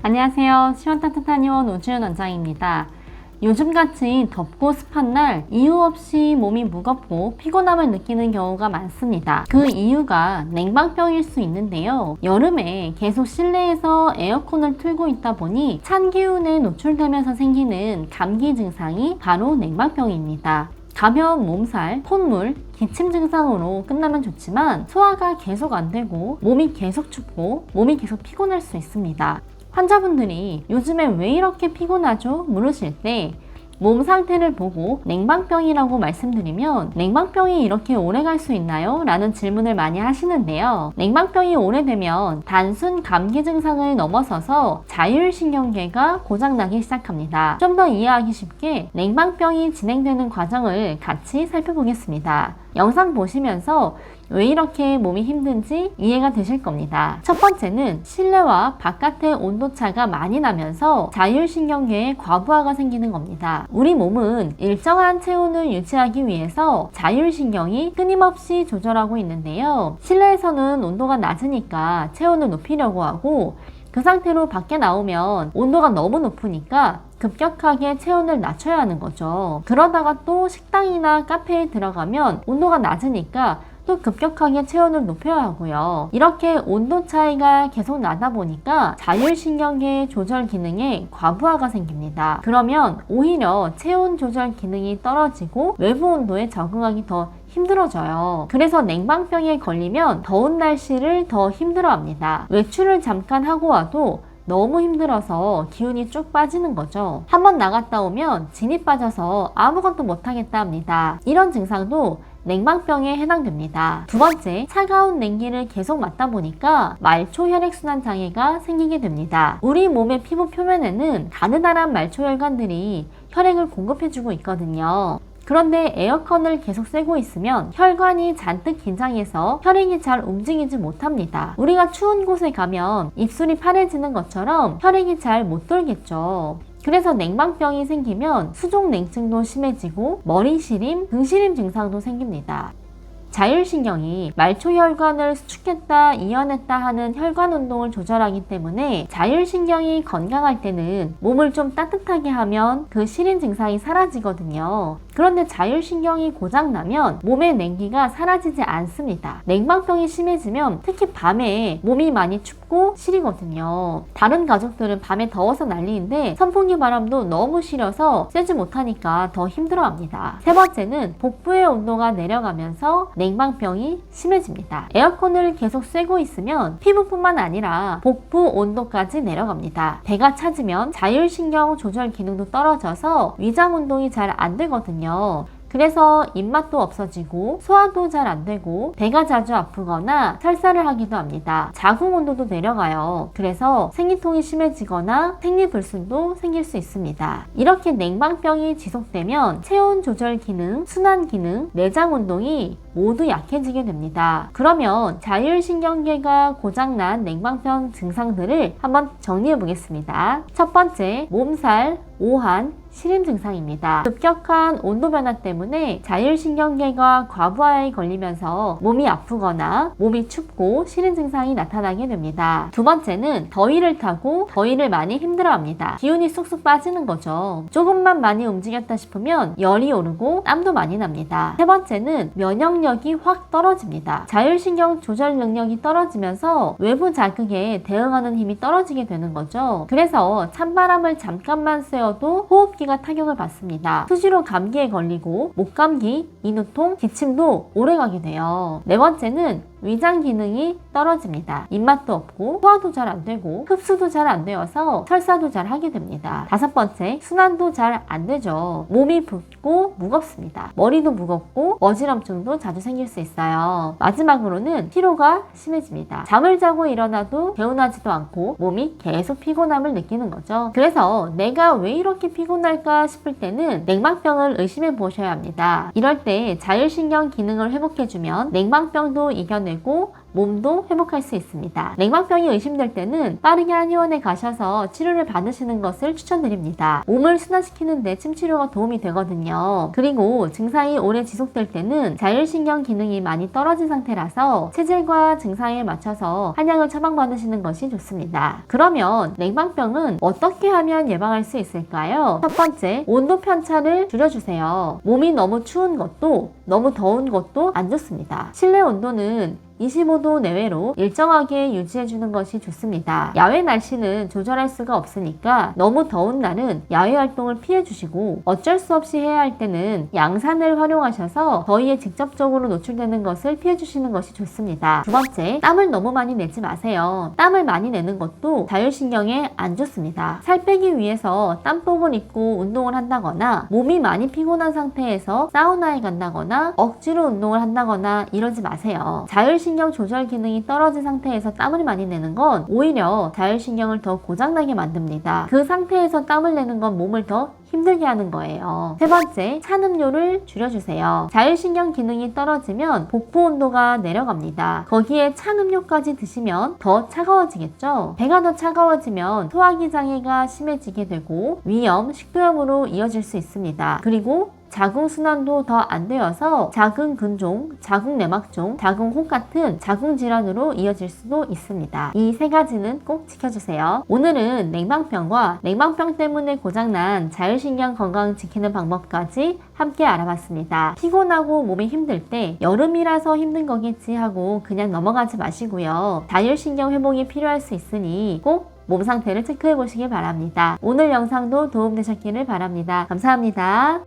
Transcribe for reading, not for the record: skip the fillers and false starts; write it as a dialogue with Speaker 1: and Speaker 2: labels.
Speaker 1: 안녕하세요. 시원 따뜻한 요원 우주연 원장입니다. 요즘같이 덥고 습한 날 이유 없이 몸이 무겁고 피곤함을 느끼는 경우가 많습니다. 그 이유가 냉방병일 수 있는데요. 여름에 계속 실내에서 에어컨을 틀고 있다 보니 찬 기운에 노출되면서 생기는 감기 증상이 바로 냉방병입니다. 가벼운 몸살, 콧물, 기침 증상으로 끝나면 좋지만 소화가 계속 안 되고 몸이 계속 춥고 몸이 계속 피곤할 수 있습니다. 환자분들이 요즘에 왜 이렇게 피곤하죠? 물으실 때 몸 상태를 보고 냉방병이라고 말씀드리면 냉방병이 이렇게 오래 갈 수 있나요? 라는 질문을 많이 하시는데요. 냉방병이 오래되면 단순 감기 증상을 넘어서서 자율신경계가 고장나기 시작합니다. 좀 더 이해하기 쉽게 냉방병이 진행되는 과정을 같이 살펴보겠습니다. 영상 보시면서 왜 이렇게 몸이 힘든지 이해가 되실 겁니다. 첫 번째는 실내와 바깥의 온도차가 많이 나면서 자율신경계에 과부하가 생기는 겁니다. 우리 몸은 일정한 체온을 유지하기 위해서 자율신경이 끊임없이 조절하고 있는데요. 실내에서는 온도가 낮으니까 체온을 높이려고 하고 그 상태로 밖에 나오면 온도가 너무 높으니까 급격하게 체온을 낮춰야 하는 거죠. 그러다가 또 식당이나 카페에 들어가면 온도가 낮으니까 또 급격하게 체온을 높여야 하고요. 이렇게 온도 차이가 계속 나다 보니까 자율신경계 조절 기능에 과부하가 생깁니다. 그러면 오히려 체온 조절 기능이 떨어지고 외부 온도에 적응하기 더 힘들어져요. 그래서 냉방병에 걸리면 더운 날씨를 더 힘들어합니다. 외출을 잠깐 하고 와도 너무 힘들어서 기운이 쭉 빠지는 거죠. 한번 나갔다 오면 진이 빠져서 아무것도 못하겠다 합니다. 이런 증상도 냉방병에 해당됩니다. 두 번째, 차가운 냉기를 계속 맞다 보니까 말초 혈액순환 장애가 생기게 됩니다. 우리 몸의 피부 표면에는 가느다란 말초 혈관들이 혈액을 공급해주고 있거든요. 그런데 에어컨을 계속 쐬고 있으면 혈관이 잔뜩 긴장해서 혈액이 잘 움직이지 못합니다. 우리가 추운 곳에 가면 입술이 파래지는 것처럼 혈액이 잘 못 돌겠죠. 그래서 냉방병이 생기면 수족냉증도 심해지고 머리 시림, 등 시림 증상도 생깁니다. 자율신경이 말초혈관을 수축했다, 이완했다 하는 혈관 운동을 조절하기 때문에 자율신경이 건강할 때는 몸을 좀 따뜻하게 하면 그 시린 증상이 사라지거든요. 그런데 자율신경이 고장나면 몸의 냉기가 사라지지 않습니다. 냉방병이 심해지면 특히 밤에 몸이 많이 춥고 시리거든요. 다른 가족들은 밤에 더워서 난리인데 선풍기 바람도 너무 시려서 쐬지 못하니까 더 힘들어합니다. 세 번째는 복부의 온도가 내려가면서 냉방병이 심해집니다. 에어컨을 계속 쐬고 있으면 피부뿐만 아니라 복부 온도까지 내려갑니다. 배가 차지면 자율신경 조절 기능도 떨어져서 위장 운동이 잘 안 되거든요. 그래서 입맛도 없어지고 소화도 잘 안 되고 배가 자주 아프거나 설사를 하기도 합니다. 자궁 온도도 내려가요. 그래서 생리통이 심해지거나 생리불순도 생길 수 있습니다. 이렇게 냉방병이 지속되면 체온 조절 기능, 순환 기능, 내장 운동이 모두 약해지게 됩니다. 그러면 자율신경계가 고장난 냉방병 증상들을 한번 정리해 보겠습니다. 첫 번째, 몸살, 오한, 시림 증상입니다. 급격한 온도 변화 때문에 자율신경계가 과부하에 걸리면서 몸이 아프거나 몸이 춥고 시린 증상이 나타나게 됩니다. 두 번째는 더위를 타고 더위를 많이 힘들어합니다. 기운이 쑥쑥 빠지는 거죠. 조금만 많이 움직였다 싶으면 열이 오르고 땀도 많이 납니다. 세 번째는 면역력이 확 떨어집니다. 자율신경 조절 능력이 떨어지면서 외부 자극에 대응하는 힘이 떨어지게 되는 거죠. 그래서 찬바람을 잠깐만 쐬어도 호흡기가 타격을 받습니다. 수시로 감기에 걸리고 목감기, 인후통, 기침도 오래가게 돼요. 네 번째는 위장 기능이 떨어집니다. 입맛도 없고 소화도 잘 안 되고 흡수도 잘 안 되어서 설사도 잘 하게 됩니다. 다섯 번째, 순환도 잘 안 되죠. 몸이 붓고 무겁습니다. 머리도 무겁고 어지럼증도 자주 생길 수 있어요. 마지막으로는 피로가 심해집니다. 잠을 자고 일어나도 개운하지도 않고 몸이 계속 피곤함을 느끼는 거죠. 그래서 내가 왜 이렇게 피곤할까 싶을 때는 냉방병을 의심해 보셔야 합니다. 이럴 때 자율신경 기능을 회복해주면 냉방병도 이겨내고 몸도 회복할 수 있습니다. 냉방병이 의심될 때는 빠르게 한의원에 가셔서 치료를 받으시는 것을 추천드립니다. 몸을 순환시키는 데 침치료가 도움이 되거든요. 그리고 증상이 오래 지속될 때는 자율신경 기능이 많이 떨어진 상태라서 체질과 증상에 맞춰서 한약을 처방받으시는 것이 좋습니다. 그러면 냉방병은 어떻게 하면 예방할 수 있을까요? 첫 번째, 온도 편차를 줄여주세요. 몸이 너무 추운 것도 너무 더운 것도 안 좋습니다. 실내 온도는 25도 내외로 일정하게 유지해주는 것이 좋습니다. 야외 날씨는 조절할 수가 없으니까 너무 더운 날은 야외 활동을 피해주시고 어쩔 수 없이 해야 할 때는 양산을 활용하셔서 더위에 직접적으로 노출되는 것을 피해주시는 것이 좋습니다. 두 번째, 땀을 너무 많이 내지 마세요. 땀을 많이 내는 것도 자율신경에 안 좋습니다. 살 빼기 위해서 땀복을 입고 운동을 한다거나 몸이 많이 피곤한 상태에서 사우나에 간다거나 억지로 운동을 한다거나 이러지 마세요. 자율신경 조절 기능이 떨어진 상태에서 땀을 많이 내는 건 오히려 자율신경을 더 고장나게 만듭니다. 그 상태에서 땀을 내는 건 몸을 더 힘들게 하는 거예요. 세 번째, 찬 음료를 줄여주세요. 자율신경 기능이 떨어지면 복부 온도가 내려갑니다. 거기에 찬 음료까지 드시면 더 차가워지겠죠? 배가 더 차가워지면 소화기 장애가 심해지게 되고 위염, 식도염으로 이어질 수 있습니다. 그리고 자궁순환도 더 안 되어서 자궁근종, 자궁내막종, 자궁혹 같은 자궁질환으로 이어질 수도 있습니다. 이 세 가지는 꼭 지켜주세요. 오늘은 냉방병과 냉방병 때문에 고장난 자율신경 건강 지키는 방법까지 함께 알아봤습니다. 피곤하고 몸이 힘들 때 여름이라서 힘든 거겠지 하고 그냥 넘어가지 마시고요. 자율신경 회복이 필요할 수 있으니 꼭 몸 상태를 체크해 보시길 바랍니다. 오늘 영상도 도움되셨기를 바랍니다. 감사합니다.